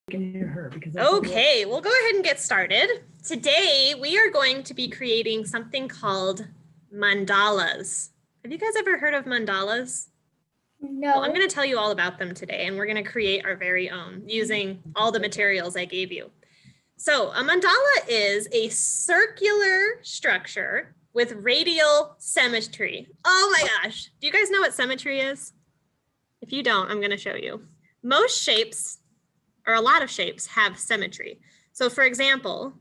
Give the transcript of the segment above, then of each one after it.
can hear her because okay, we'll go ahead and get started. Today we are going to be creating something called mandalas. Have you guys ever heard of mandalas? No. Well, I'm going to tell you all about them today, and we're going to create our very own using all the materials I gave you. So a mandala is a circular structure with radial symmetry. Oh my gosh. Do you guys know what symmetry is? If you don't, I'm going to show you. Most shapes, or a lot of shapes, have symmetry. So for example,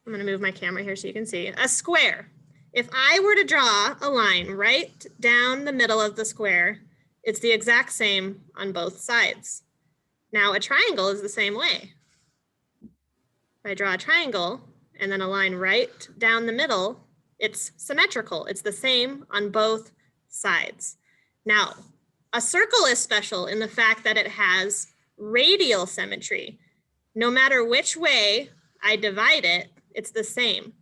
I'm going to move my camera here so you can see a square. If I were to draw a line right down the middle of the square, it's the exact same on both sides. Now a triangle is the same way. If I draw a triangle and then a line right down the middle, it's symmetrical. It's the same on both sides. Now, a circle is special in the fact that it has radial symmetry. No matter which way I divide it, it's the same.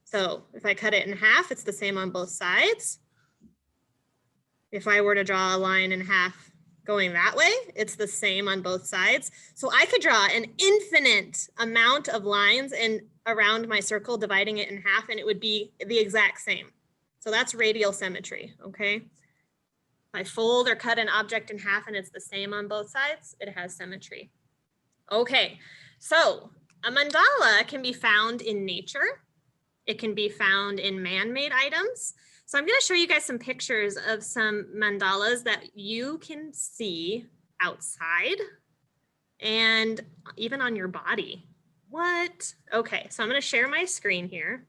So if I cut it in half, it's the same on both sides. If I were to draw a line in half going that way, it's the same on both sides. So I could draw an infinite amount of lines around my circle, dividing it in half, and it would be the exact same. So that's radial symmetry, okay? If I fold or cut an object in half and it's the same on both sides, it has symmetry. Okay, so a mandala can be found in nature. It can be found in man-made items. So I'm going to show you guys some pictures of some mandalas that you can see outside and even on your body. What? Okay, so I'm going to share my screen here.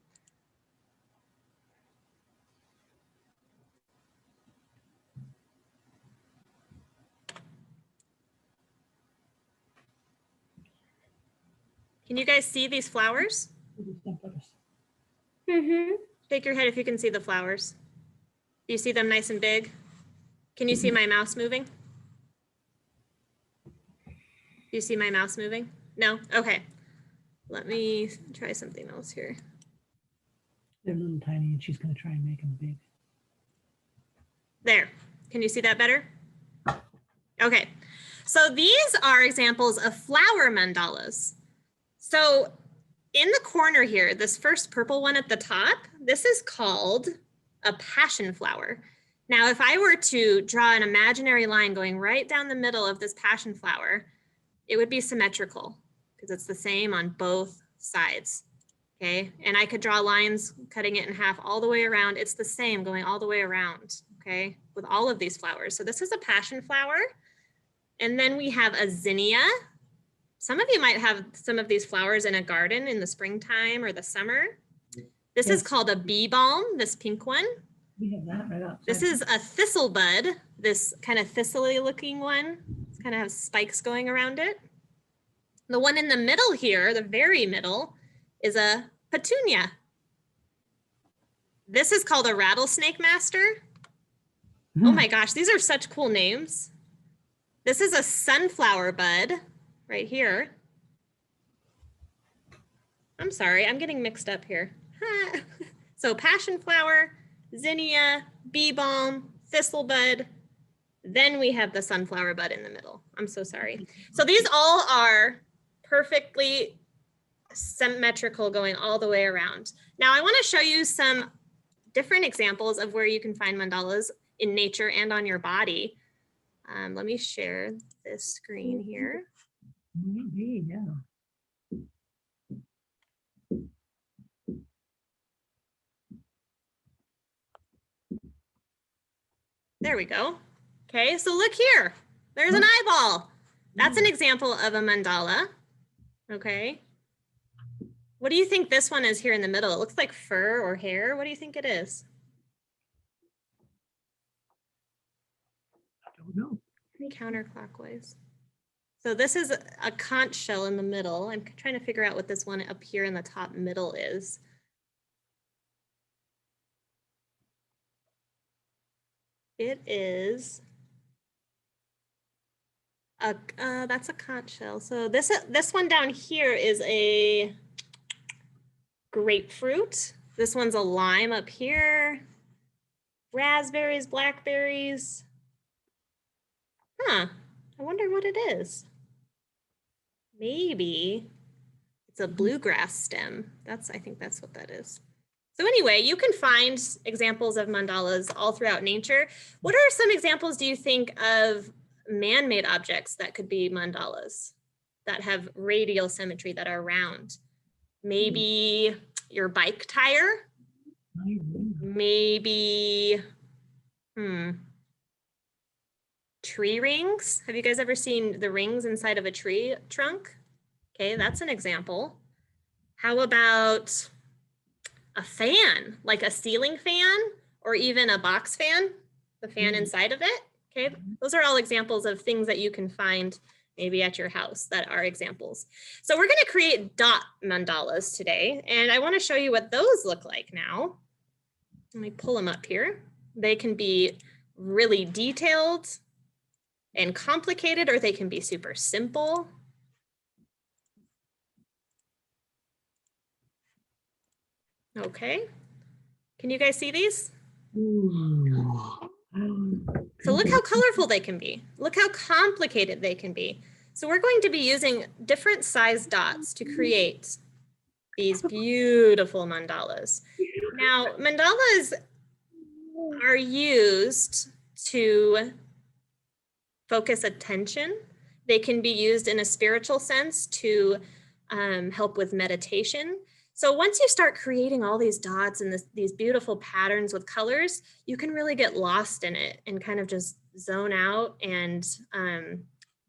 Can you guys see these flowers? Mm-hmm. Shake your head if you can see the flowers. Do you see them nice and big? Can you see my mouse moving? Do you see my mouse moving? No? Okay. Let me try something else here. they're little tiny and she's going to try and make them big. There. Can you see that better? Okay. So these are examples of flower mandalas. So in the corner here, this first purple one at the top, this is called a passion flower. Now, if I were to draw an imaginary line going right down the middle of this passion flower, it would be symmetrical because it's the same on both sides, okay? And I could draw lines cutting it in half all the way around. It's the same going all the way around, okay, with all of these flowers. So this is a passion flower. And then we have a zinnia. Some of you might have some of these flowers in a garden in the springtime or the summer. This is called a bee balm, this pink one. We have that right outside. This is a thistle bud, this kind of thistly looking one. It's kind of has spikes going around it. The one in the middle here, the very middle, is a petunia. This is called a rattlesnake master. Oh my gosh, these are such cool names. This is a sunflower bud right here. I'm sorry, I'm getting mixed up here. So passion flower, zinnia, bee balm, thistle bud. Then we have the sunflower bud in the middle. I'm so sorry. So these all are perfectly symmetrical going all the way around. Now I want to show you some different examples of where you can find mandalas in nature and on your body. Let me share this screen here. Maybe, yeah. There we go. Okay, so look here. There's an eyeball. That's an example of a mandala. Okay. What do you think this one is here in the middle? It looks like fur or hair. What do you think it is? I don't know. Counterclockwise. So this is a conch shell in the middle. I'm trying to figure out what this one up here in the top middle is. It is that's a conch shell. So this one down here is a grapefruit. This one's a lime up here. Raspberries, blackberries. Huh, I wonder what it is. maybe it's a bluegrass stem. I think that's what that is. So anyway, you can find examples of mandalas all throughout nature. What are some examples, do you think, of man-made objects that could be mandalas that have radial symmetry, that are round? Maybe your bike tire? Maybe, tree rings. Have you guys ever seen the rings inside of a tree trunk? Okay, that's an example. How about a fan, like a ceiling fan or even a box fan, the fan inside of it? Okay, those are all examples of things that you can find maybe at your house that are examples. So we're going to create dot mandalas today, and I want to show you what those look like now. Let me pull them up here. They can be really detailed and complicated, or they can be super simple. Okay, can you guys see these? So look how colorful they can be. Look how complicated they can be. So we're going to be using different size dots to create these beautiful mandalas. Now, mandalas are used to focus attention. They can be used in a spiritual sense to help with meditation. So once you start creating all these dots and these beautiful patterns with colors, you can really get lost in it and kind of just zone out and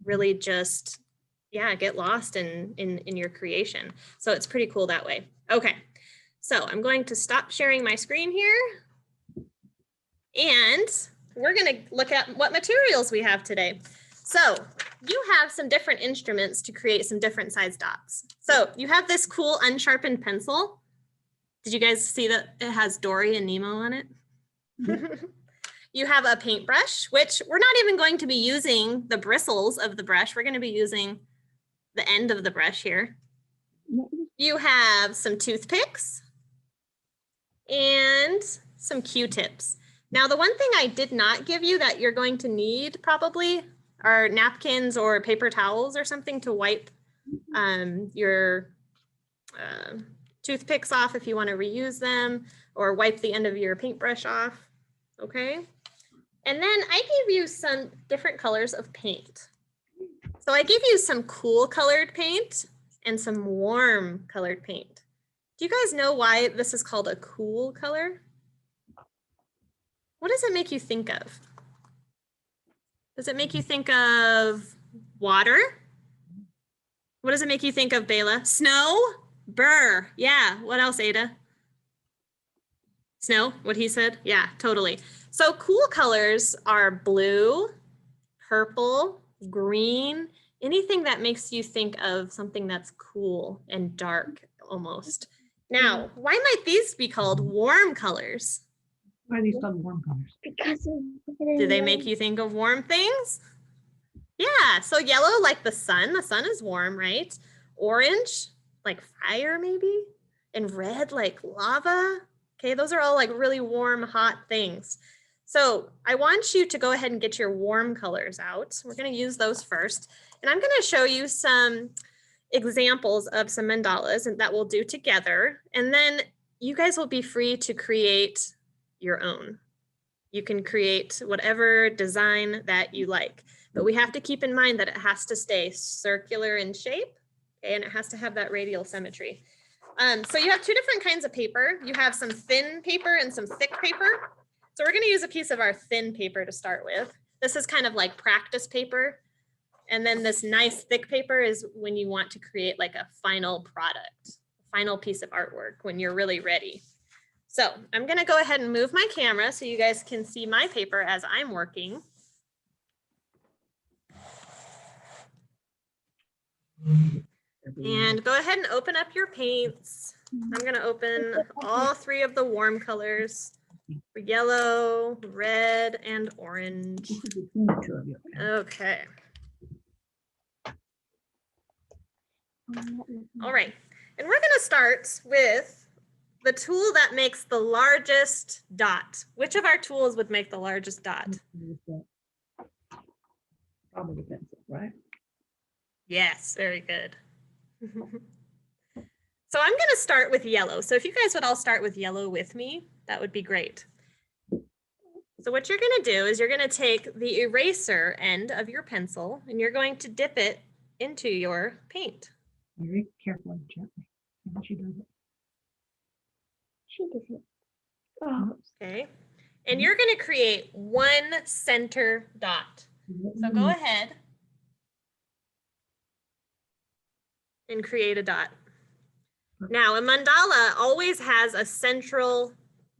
really just, yeah, get lost in your creation. So it's pretty cool that way. Okay, so I'm going to stop sharing my screen here. And we're going to look at what materials we have today. So you have some different instruments to create some different size dots. So you have this cool unsharpened pencil. Did you guys see that it has Dory and Nemo on it? You have a paintbrush, which we're not even going to be using the bristles of the brush. We're going to be using the end of the brush here. You have some toothpicks and some Q-tips. Now, the one thing I did not give you that you're going to need probably are napkins or paper towels or something to wipe your toothpicks off if you want to reuse them, or wipe the end of your paintbrush off, okay? And then I gave you some different colors of paint. So I gave you some cool colored paint and some warm colored paint. Do you guys know why this is called a cool color? What does it make you think of? Does it make you think of water? What does it make you think of, Bela? Snow? Burr. Yeah. What else, Ada? Snow, what he said? Yeah, totally. So cool colors are blue, purple, green, anything that makes you think of something that's cool and dark almost. Now, why might these be called warm colors? Why are these called warm colors? Because Do they make you think of warm things? Yeah, so yellow like the sun is warm, right? Orange, like fire maybe, and red like lava. Okay, those are all like really warm, hot things. So I want you to go ahead and get your warm colors out. We're gonna use those first. And I'm gonna show you some examples of some mandalas and that we'll do together. And then you guys will be free to create your own. You can create whatever design that you like, but we have to keep in mind that it has to stay circular in shape, okay, and it has to have that radial symmetry. So you have two different kinds of paper. You have some thin paper and some thick paper. So we're going to use a piece of our thin paper to start with. This is kind of like practice paper. And then this nice thick paper is when you want to create like a final product, final piece of artwork when you're really ready. So I'm going to go ahead and move my camera so you guys can see my paper as I'm working. And go ahead and open up your paints. I'm going to open all three of the warm colors: yellow, red, and orange. Okay. All right. And we're going to start with the tool that makes the largest dot. Which of our tools would make the largest dot? Probably the pencil, right? Yes, very good. So I'm going to start with yellow. So if you guys would all start with yellow with me, that would be great. So what you're going to do is you're going to take the eraser end of your pencil and you're going to dip it into your paint. Very carefully, gently. And she does it. She does it. Oh. Okay. And you're going to create one center dot. So go ahead and create a dot. Now, a mandala always has a central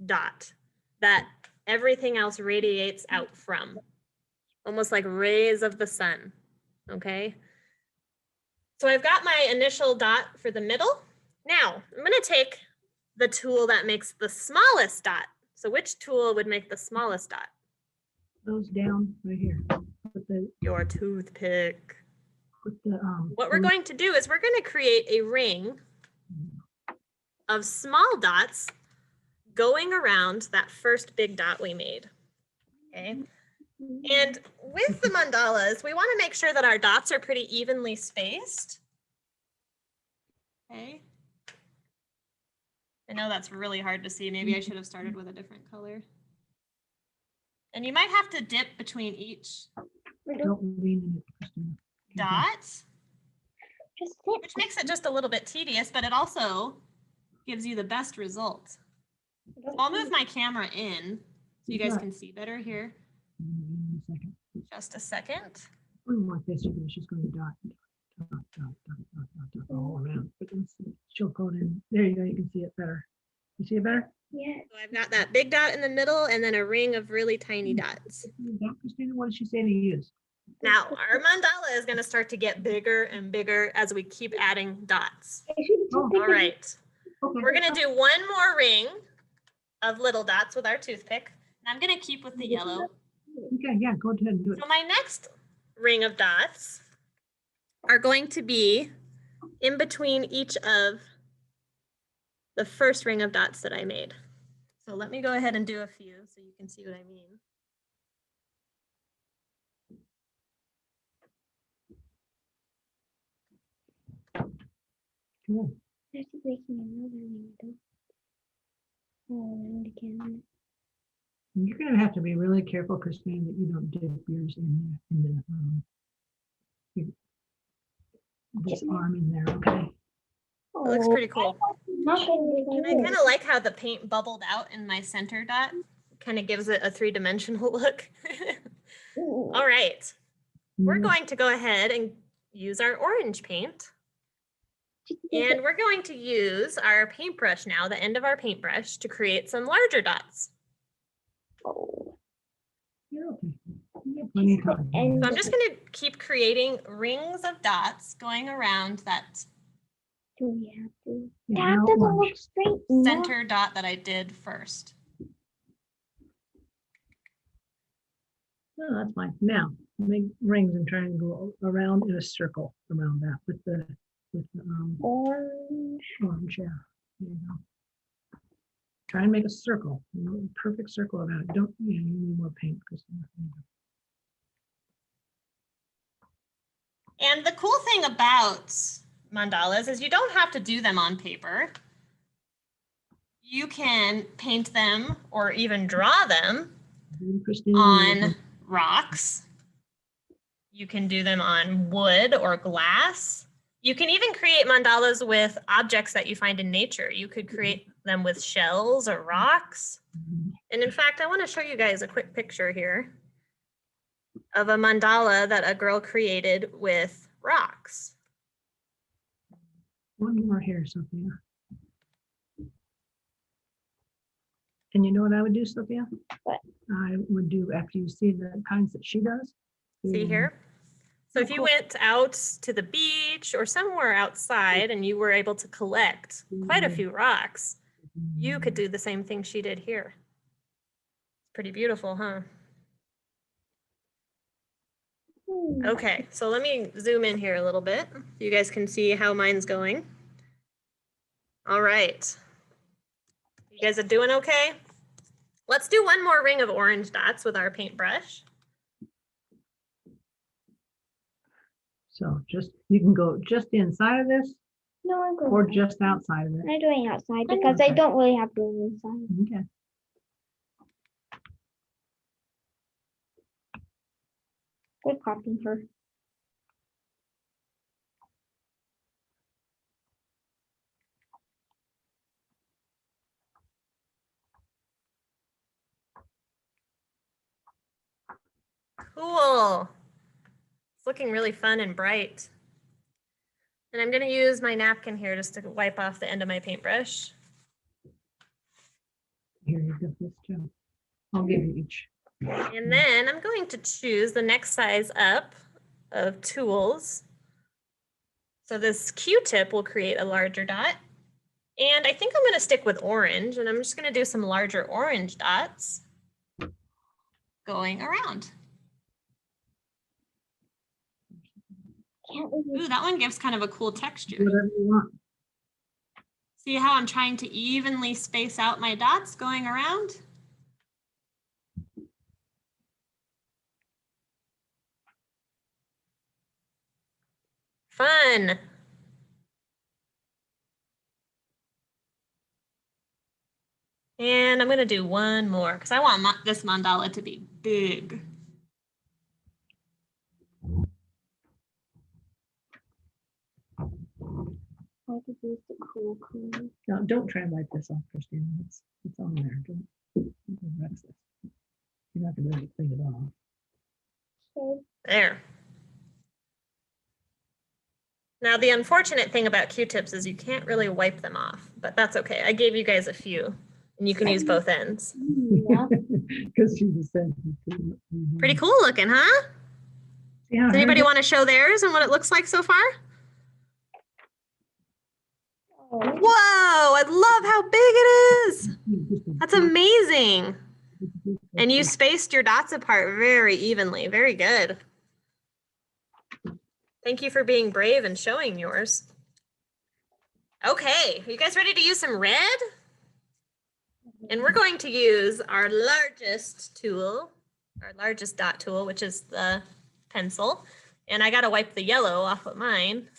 dot that everything else radiates out from, almost like rays of the sun, okay? So I've got my initial dot for the middle. Now, I'm gonna take the tool that makes the smallest dot. So which tool would make the smallest dot? Those down right here. Put the, Your toothpick. What we're tool- going to do is we're gonna create a ring of small dots going around that first big dot we made, okay? And with the mandalas, we want to make sure that our dots are pretty evenly spaced, okay? I know that's really hard to see. Maybe I should have started with a different color. And you might have to dip between each Don't lean in it, Christina. dot, Just sit. which makes it just a little bit tedious, but it also gives you the best result. So I'll move my camera in so you guys can see better here. In a second. Just a second. Something like this, she's going to dot, all around. But she'll go in. There you go. You can see it better. You see it better? Yeah. So I've got that big dot in the middle and then a ring of really tiny dots. Christina, what did she say to use? Now our mandala is going to start to get bigger and bigger as we keep adding dots. Oh, All right. Okay. We're going to do one more ring of little dots with our toothpick. And I'm going to keep with the yellow. Okay, yeah, go ahead and do it. So my next ring of dots are going to be in between each of the first ring of dots that I made. So let me go ahead and do a few so you can see what I mean. Cool. There's breaking another ring though. Oh, and again. You're going to have to be really careful, Christine, that you don't dip yours this arm in there, okay? It looks pretty cool. Not gonna And I do kind of like how the paint bubbled out in my center dot. Kind of gives it a three-dimensional look. All right, we're going to go ahead and use our orange paint. And we're going to use our paintbrush now, the end of our paintbrush, to create some larger dots. Oh. You're okay. You have plenty of time. And So I'm just going to keep creating rings of dots going around that do we have to? Yeah, That now doesn't orange. look straight enough. center dot that I did first. Oh, that's fine. Now, make rings and try and go around in a circle around that with the Orange. orange, yeah. There you go. Try and make a circle, a perfect circle around it. Don't, you need more paint, Christina. And the cool thing about mandalas is you don't have to do them on paper. You can paint them or even draw them Christina, on rocks. You can do them on wood or glass. You can even create mandalas with objects that you find in nature. You could create them with shells or rocks. And in fact, I want to show you guys a quick picture here of a mandala that a girl created with rocks. one more here, Sophia. And you know what I would do, Sophia? What? I would do, after you see the kinds that she does. See here? So if you went out to the beach or somewhere outside and you were able to collect quite a few rocks, you could do the same thing she did here. It's pretty beautiful, huh? Okay, so let me zoom in here a little bit. You guys can see how mine's going. All right. You guys are doing okay? Let's do one more ring of orange dots with our paintbrush. So just, you can go just inside of this No, I'm going. or just outside of it. I'm doing outside because I Okay. don't really have room inside. Okay. Quit copying her. Cool. It's looking really fun and bright. And I'm going to use my napkin here just to wipe off the end of my paintbrush. Here you go, this too. I'll give you each. And then I'm going to choose the next size up of tools. So this Q-tip will create a larger dot. And I think I'm going to stick with orange, and I'm just going to do some larger orange dots going around. Can't really Ooh, that one gives kind of a cool texture. Whatever you want. See how I'm trying to evenly space out my dots going around? Fun. And I'm going to do one more because I want this mandala to be big. I could use the cool color. No, don't try and wipe this off, Christina. It's on there. Don't wreck this. You're not gonna be able to clean it off. Okay. There. Now, the unfortunate thing about Q-tips is you can't really wipe them off, but that's okay. I gave you guys a few, and you can use both ends. Yeah. Because she just said. Pretty cool looking, huh? See how Does her anybody goes? want to show theirs and what it looks like so far? Oh, Whoa, I love how big it is. That's amazing. And you spaced your dots apart very evenly. Very good. Thank you for being brave and showing yours. Okay, are you guys ready to use some red? And we're going to use our largest tool, our largest dot tool, which is the pencil. And I got to wipe the yellow off of mine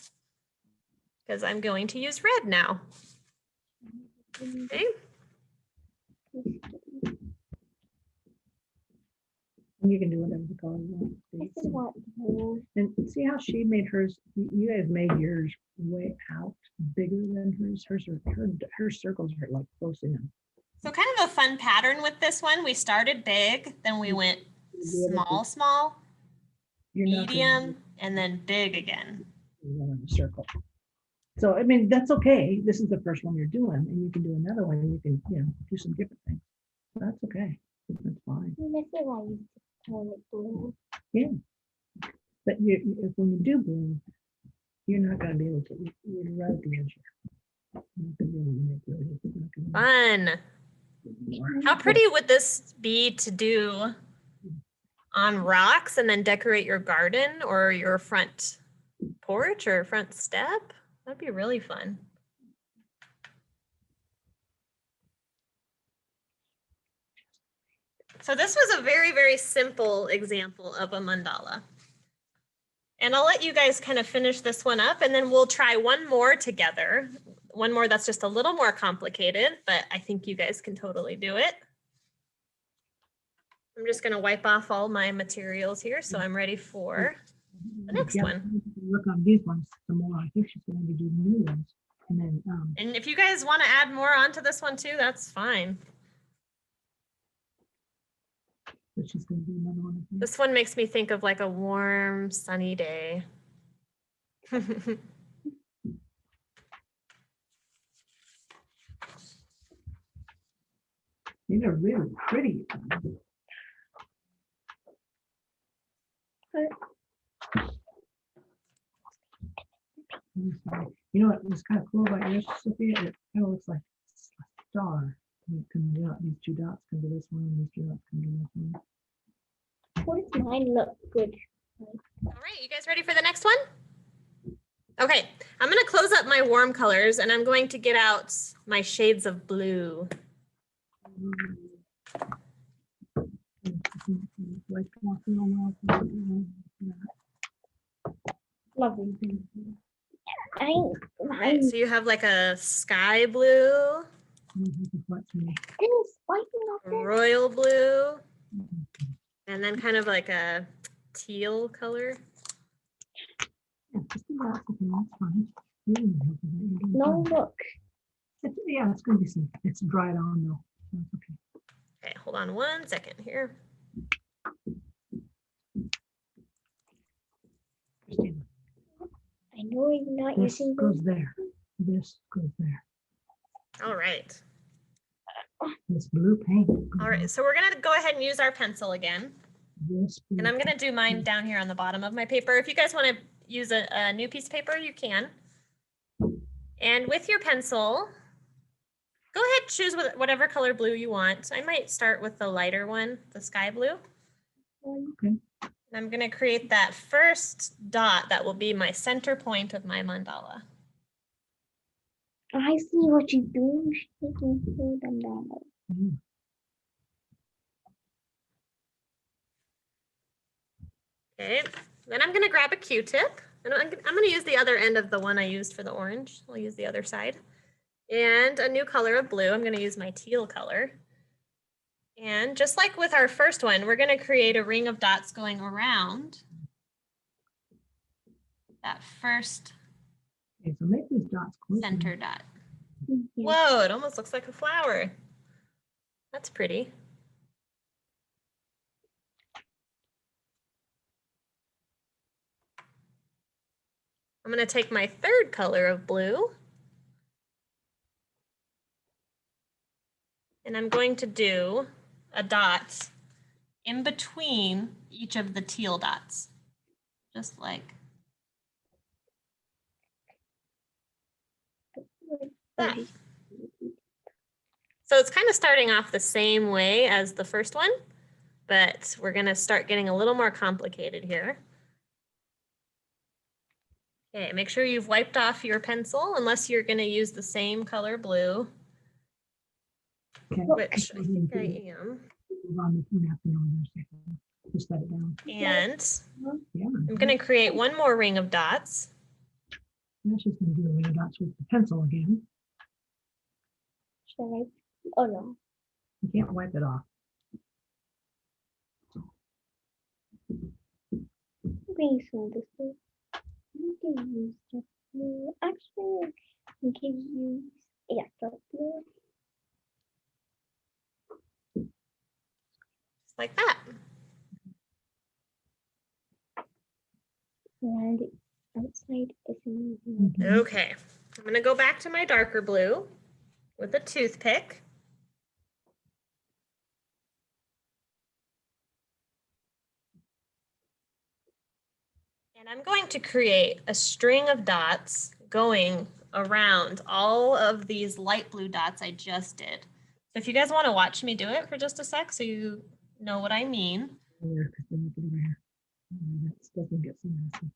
because I'm going to use red now. Okay. You can do whatever the color you I want. still want more. And see how she made hers, you guys made yours way out bigger than hers. Her circles are like close in. So kind of a fun pattern with this one. We started big, then we went small, small, You're not gonna medium, and then big again. do one in a circle. So, I mean, that's okay. This is the first one you're doing, and you can do another one, and you can, do some different things. That's okay. That's fine. I feel like I used to color it blue. But if when you do blue, you're not gonna be able to, you're right at the edge here. You're not gonna be able to make really- you're not gonna Fun. make more. How pretty would this be to do on rocks and then decorate your garden or your front porch or front step? That'd be really fun. So this was a very, very simple example of a mandala. And I'll let you guys kind of finish this one up and then we'll try one more together. One more that's just a little more complicated, but I think you guys can totally do it. I'm just going to wipe off all my materials here so I'm ready for the next Yeah, one. work on these ones some more. I think she's gonna be doing new ones. And then, And if you guys want to add more onto this one too, that's fine. but she's gonna do another one. I think. This one makes me think of like a warm, sunny day. These are really pretty. You know what was kind of cool about yours, Sophia? It kind of looks like a star. And it comes out, these two dots come to this one, and these two dots come to this one. What does mine look good? All right, you guys ready for the next one? Okay, I'm going to close up my warm colors and I'm going to get out my shades of blue. Like walking on walls. Lovely. I All right, mine so you have like a sky blue, is wiping off this. royal blue, and then kind of like a teal color. Yeah, just do that, okay, that's fine. You don't need help with that, you're doing No, fine. look. Yeah, it's gonna be some, it's dried on though. That's okay. Okay, hold on 1 second here. Christina, I know you're not this using goes those. there. This goes there. All right. This blue paint. goes All right, on so we're gonna go ahead and use our pencil again. This And blue I'm gonna do mine paint. down here on the bottom of my paper. If you guys wanna use a new piece of paper, you can. And with your pencil, go ahead, choose whatever color blue you want. I might start with the lighter one, the sky blue. Okay. And I'm gonna create that first dot that will be my center point of my mandala. I see what you're doing. You can pull them down. Mm. Okay, then I'm gonna grab a Q-tip. And I'm gonna use the other end of the one I used for the orange. I'll use the other side. And a new color of blue, I'm gonna use my teal color. And just like with our first one, we're gonna create a ring of dots going around that first Okay, so make these dots closer. center dot. Yeah. Whoa, it almost looks like a flower. That's pretty. I'm gonna take my third color of blue and I'm going to do a dot in between each of the teal dots, just like that. So it's kind of starting off the same way as the first one, but we're gonna start getting a little more complicated here. Okay, make sure you've wiped off your pencil unless you're gonna use the same color blue, Okay. which I think I am. Move on the napkin on there a second. Just set it down. And Yeah. I'm gonna create one more ring of dots. Now she's gonna do the ring of dots with the pencil again. Should I? Oh no. You can't wipe it off. Okay, so this is. You can use just blue. Actually, you can use dark blue. Just like that. And outside is moving. Mhm. Okay, I'm gonna go back to my darker blue with a toothpick. And I'm going to create a string of dots going around all of these light blue dots I just did. So if you guys want to watch me do it for just a sec so you know what I mean. There, Christina, put it over here. That stuff will get so messy.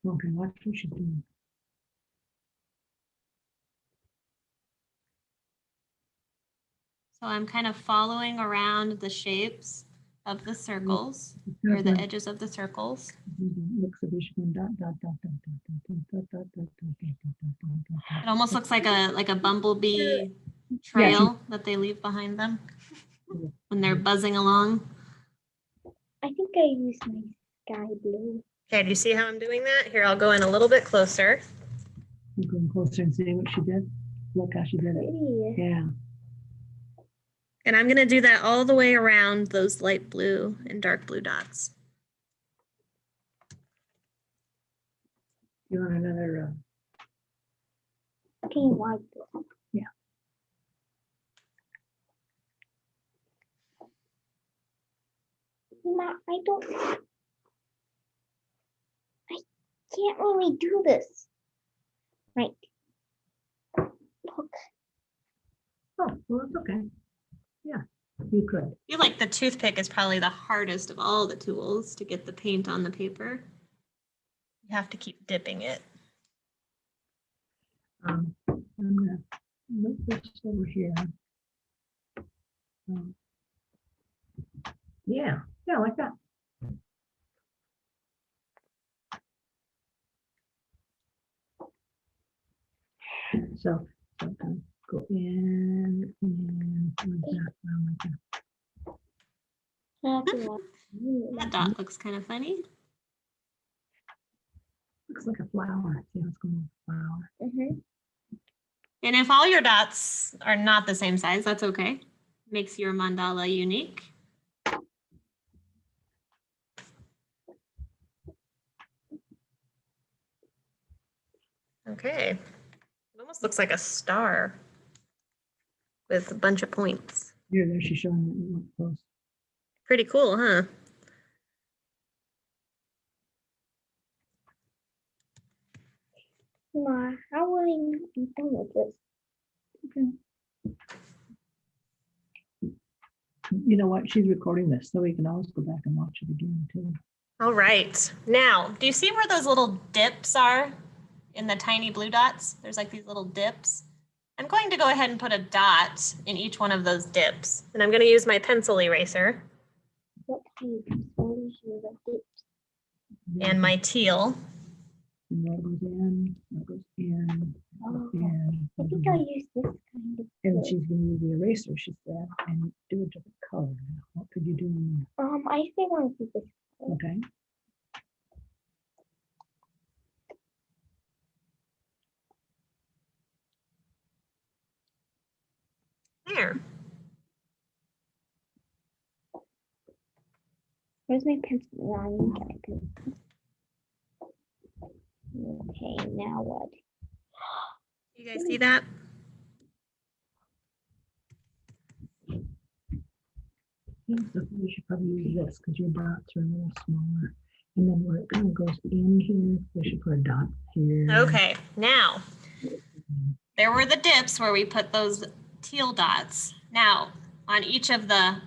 Okay, watch what she's doing. So I'm kind of following around the shapes of the circles Kind or of the like edges of the circles. looks at each one, dot, dot, dot, dot, dot, dot, dot, dot, dot, dot, dot, dot, dot, dot, dot. It almost looks like a bumblebee Yeah, trail that they leave behind them when they're buzzing along. I think I used my sky blue. Okay, do you see how I'm doing that? Here, I'll go in a little bit closer. You going closer and see what she did? Look how she did it. Pretty. Yeah. And I'm gonna do that all the way around those light blue and dark blue dots. You want another, Can you wipe this? Yeah. Ma, I can't really do this. Right. Look. oh, well, it's okay. Yeah, you could. I feel like the toothpick is probably the hardest of all the tools to get the paint on the paper. You have to keep dipping it. I'm gonna move this over here. Yeah, like that. So kind of go in and like that, around like that. That dot looks kind of funny. Looks like a flower. See how it's going to flower. And if all your dots are not the same size, that's okay. Makes your mandala unique. Okay. It almost looks like a star with a bunch of points. Here, there she's showing it up close. Pretty cool, huh? Ma, how will I be done with this? You know what? She's recording this, so we can always go back and watch it again too. All right. Now, do you see where those little dips are in the tiny blue dots? There's like these little dips. I'm going to go ahead and put a dot in each one of those dips. And I'm going to use my pencil eraser What kind of stories you like it? and my teal. And that goes in, that goes in, Oh, in. I think I'll use this kind of. And wood. she's gonna use the eraser, she said, and do a different color. Now, what could you do in I still want to do this. there? Okay. There. Where's my pencil? No, I didn't get my pencil. Okay, now what? You guys see that? So we should probably use this because your dots are a little smaller. And then where it kind of goes in here, we should put a dot here. Okay, now there were the dips where we put those teal dots. Now on each of the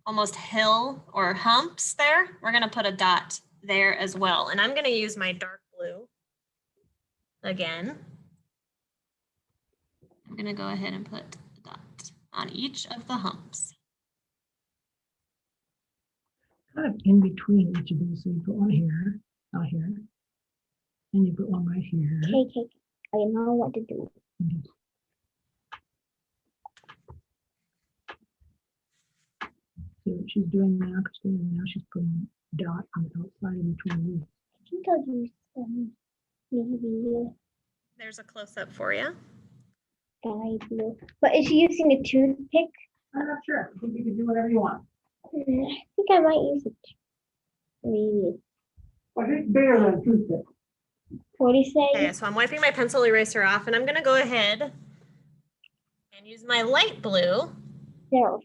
almost hill or humps there, we're gonna put a dot there as well. And I'm gonna use my dark blue again. I'm gonna go ahead and put a dot on each of the humps. Kind of in between each of these. So you put one here, out here, and you put one right here. Okay, I know what to do. Mhm. See what she's doing now, Christina. Now she's putting a dot on the outside in between these. I think I'll use maybe There's a close-up for you. sky blue. But is she using a toothpick? I'm not sure. I think you can do whatever you want. I think I might use it. Maybe. I think bigger than a toothpick. What do you say? Okay, so I'm wiping my pencil eraser off and I'm gonna go ahead and use my light blue. There.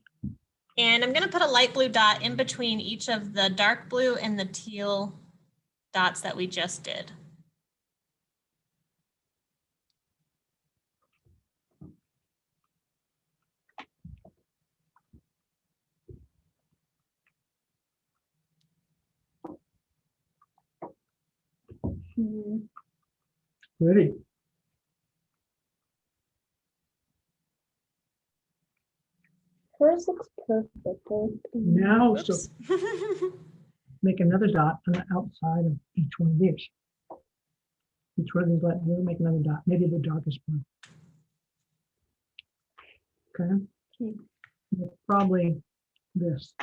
And I'm gonna put a light blue dot in between each of the dark blue and the teal dots that we just did. Ready? Hers looks perfect. Now, so Oops. make another dot on the outside of each one of these. Each one of these light blue, make another dot, maybe the darkest one. Okay. Okay. Probably this.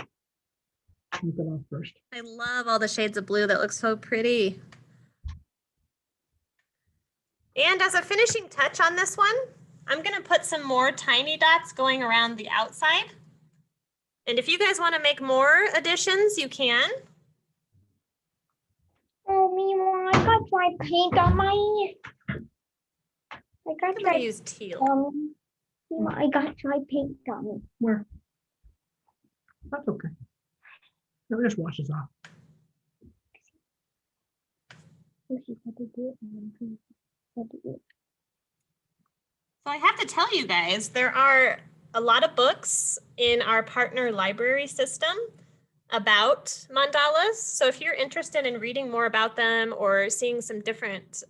Keep it off first. I love all the shades of blue. That looks so pretty. And as a finishing touch on this one, I'm going to put some more tiny dots going around the outside. And if you guys want to make more additions, you can. Oh, Mima, I got dry paint on my. I got I'm going dry. to use teal. Mima, I got dry paint on me. Where? That's okay. It just washes off. She's got to do it. And then got to do it. So I have to tell you guys, there are a lot of books in our partner library system about mandalas. So if you're interested in reading more about them or seeing some different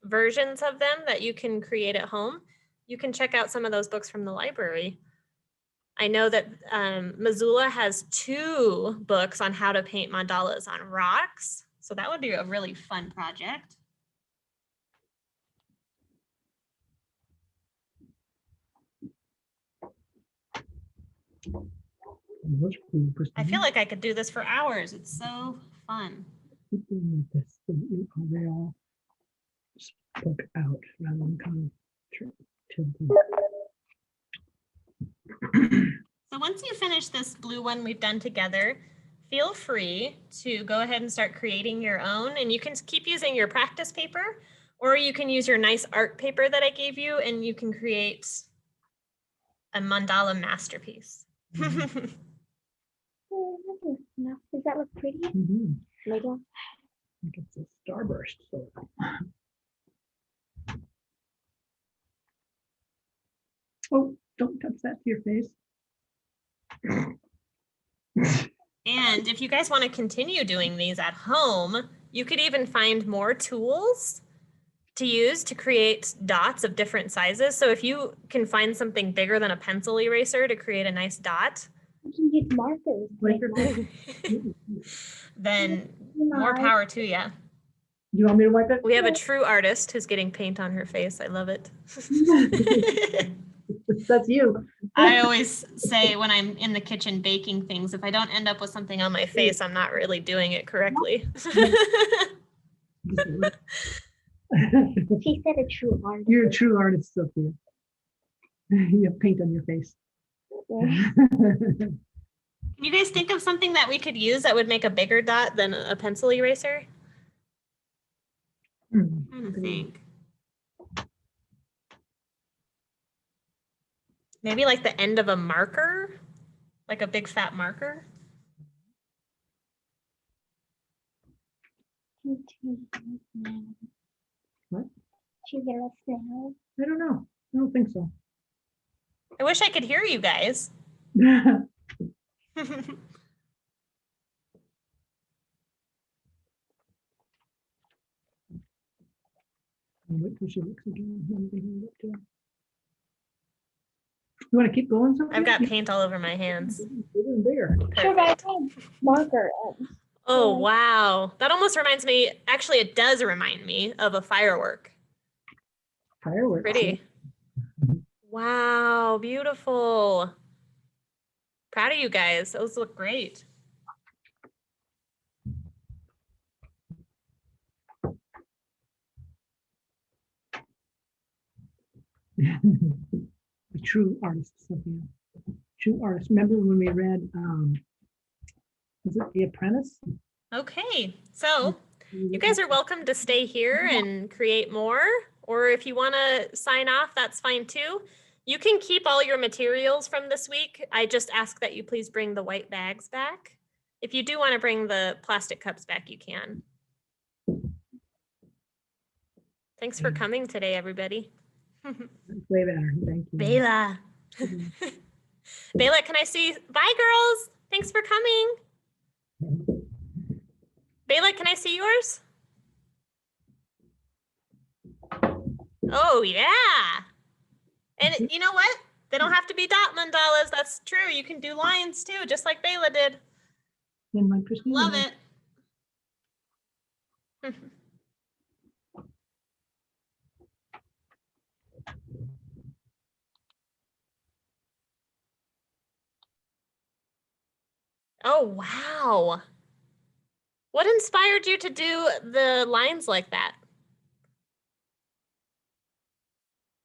versions of them that you can create at home, you can check out some of those books from the library. I know that Missoula has 2 books on how to paint mandalas on rocks. So that would be a really fun project. That's cool, I feel Christine. like I could do this for hours. It's so fun. Keep doing like this, so that they all poke out rather than kind of tilted. So once you finish this blue one we've done together, feel free to go ahead and start creating your own, and you can keep using your practice paper, or you can use your nice art paper that I gave you, and you can create a mandala masterpiece. Oh, that looks enough. Does that look pretty? Mhm. Lego? I think it's a starburst. So. Oh, don't touch that to your face. And if you guys want to continue doing these at home, you could even find more tools to use to create dots of different sizes. So if you can find something bigger than a pencil eraser to create a nice dot, You can use markers. to make markers. then more power to you. You want me to wipe it? We have a true artist who's getting paint on her face. I love it. That's you. I always say when I'm in the kitchen baking things, if I don't end up with something on my face, I'm not really doing it correctly. She said a true artist. You're a true artist, Sophia. You have paint on your face. Yeah. Can you guys think of something that we could use that would make a bigger dot than a pencil eraser? I'm trying to think. Maybe like the end of a marker, like a big fat marker. What? She's gonna snail. I don't know. I don't think so. I wish I could hear you guys. Wait till she looks again. Then we can look to her. You want to keep going? Sophia? I've got paint all over my hands. Bigger and bigger. Should I have marker? Oh, wow. That almost reminds me, actually, it does remind me of a firework. Fireworks. Pretty. Wow, beautiful. Proud of you guys. Those look great. A true artist, Sophia. True artist. Remember when we read, was it The Apprentice? Okay, so you guys are welcome to stay here and create more, or if you want to sign off, that's fine too. You can keep all your materials from this week. I just ask that you please bring the white bags back. If you do want to bring the plastic cups back, you can. Thanks for coming today, everybody. Way better. Thank you. Bela. Bela, can I see? Bye, girls. Thanks for coming. Bela, can I see yours? Oh, yeah. And you know what? They don't have to be dot mandalas. That's true. You can do lines too, just like Bela did. And my Christine. Love it. Oh, wow. What inspired you to do the lines like that?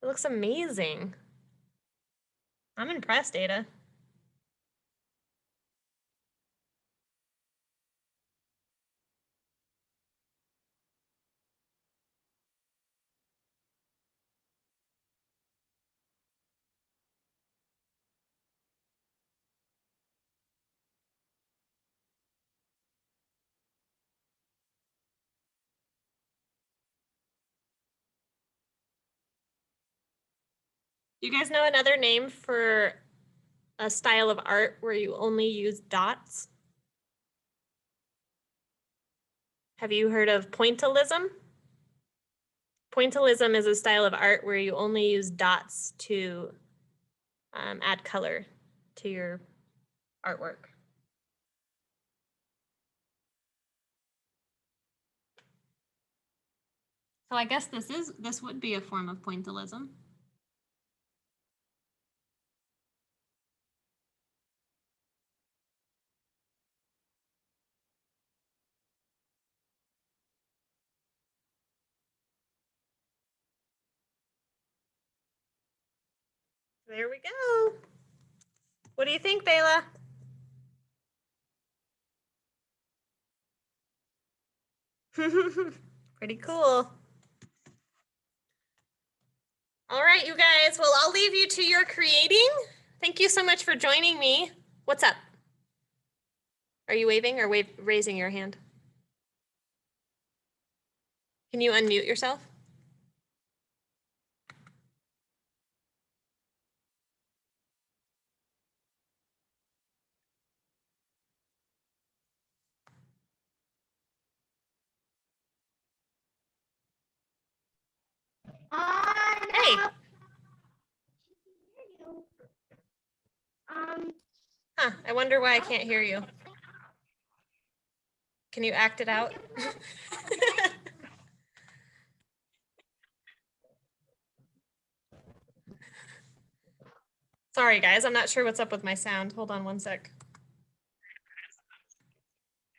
It looks amazing. I'm impressed, Ada. Do you guys know another name for a style of art where you only use dots? Have you heard of pointillism? Pointillism is a style of art where you only use dots to add color to your artwork. So I guess this would be a form of pointillism. There we go. What do you think, Bela? Pretty cool. All right, you guys. Well, I'll leave you to your creating. Thank you so much for joining me. What's up? Are you waving or raising your hand? Can you unmute yourself? Hey. Huh, I wonder why I can't hear you. Can you act it out? Sorry, guys, I'm not sure what's up with my sound. Hold on one sec.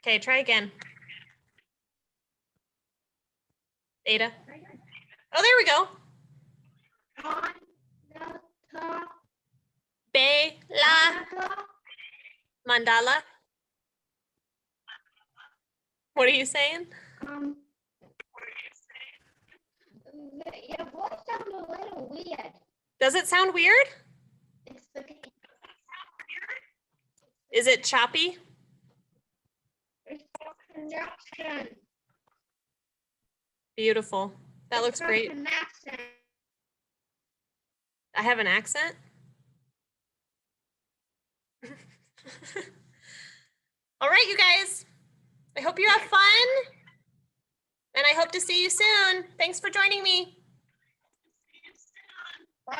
Okay, try again. Ada. Oh, there we go. Bela. Mandala. What are you saying? Your voice sounds a little weird. Does it sound weird? It's the Is it choppy? connection. Beautiful. That looks great. Connection. I have an accent? All right, you guys. I hope you have fun. And I hope to see you soon. Thanks for joining me. Bye.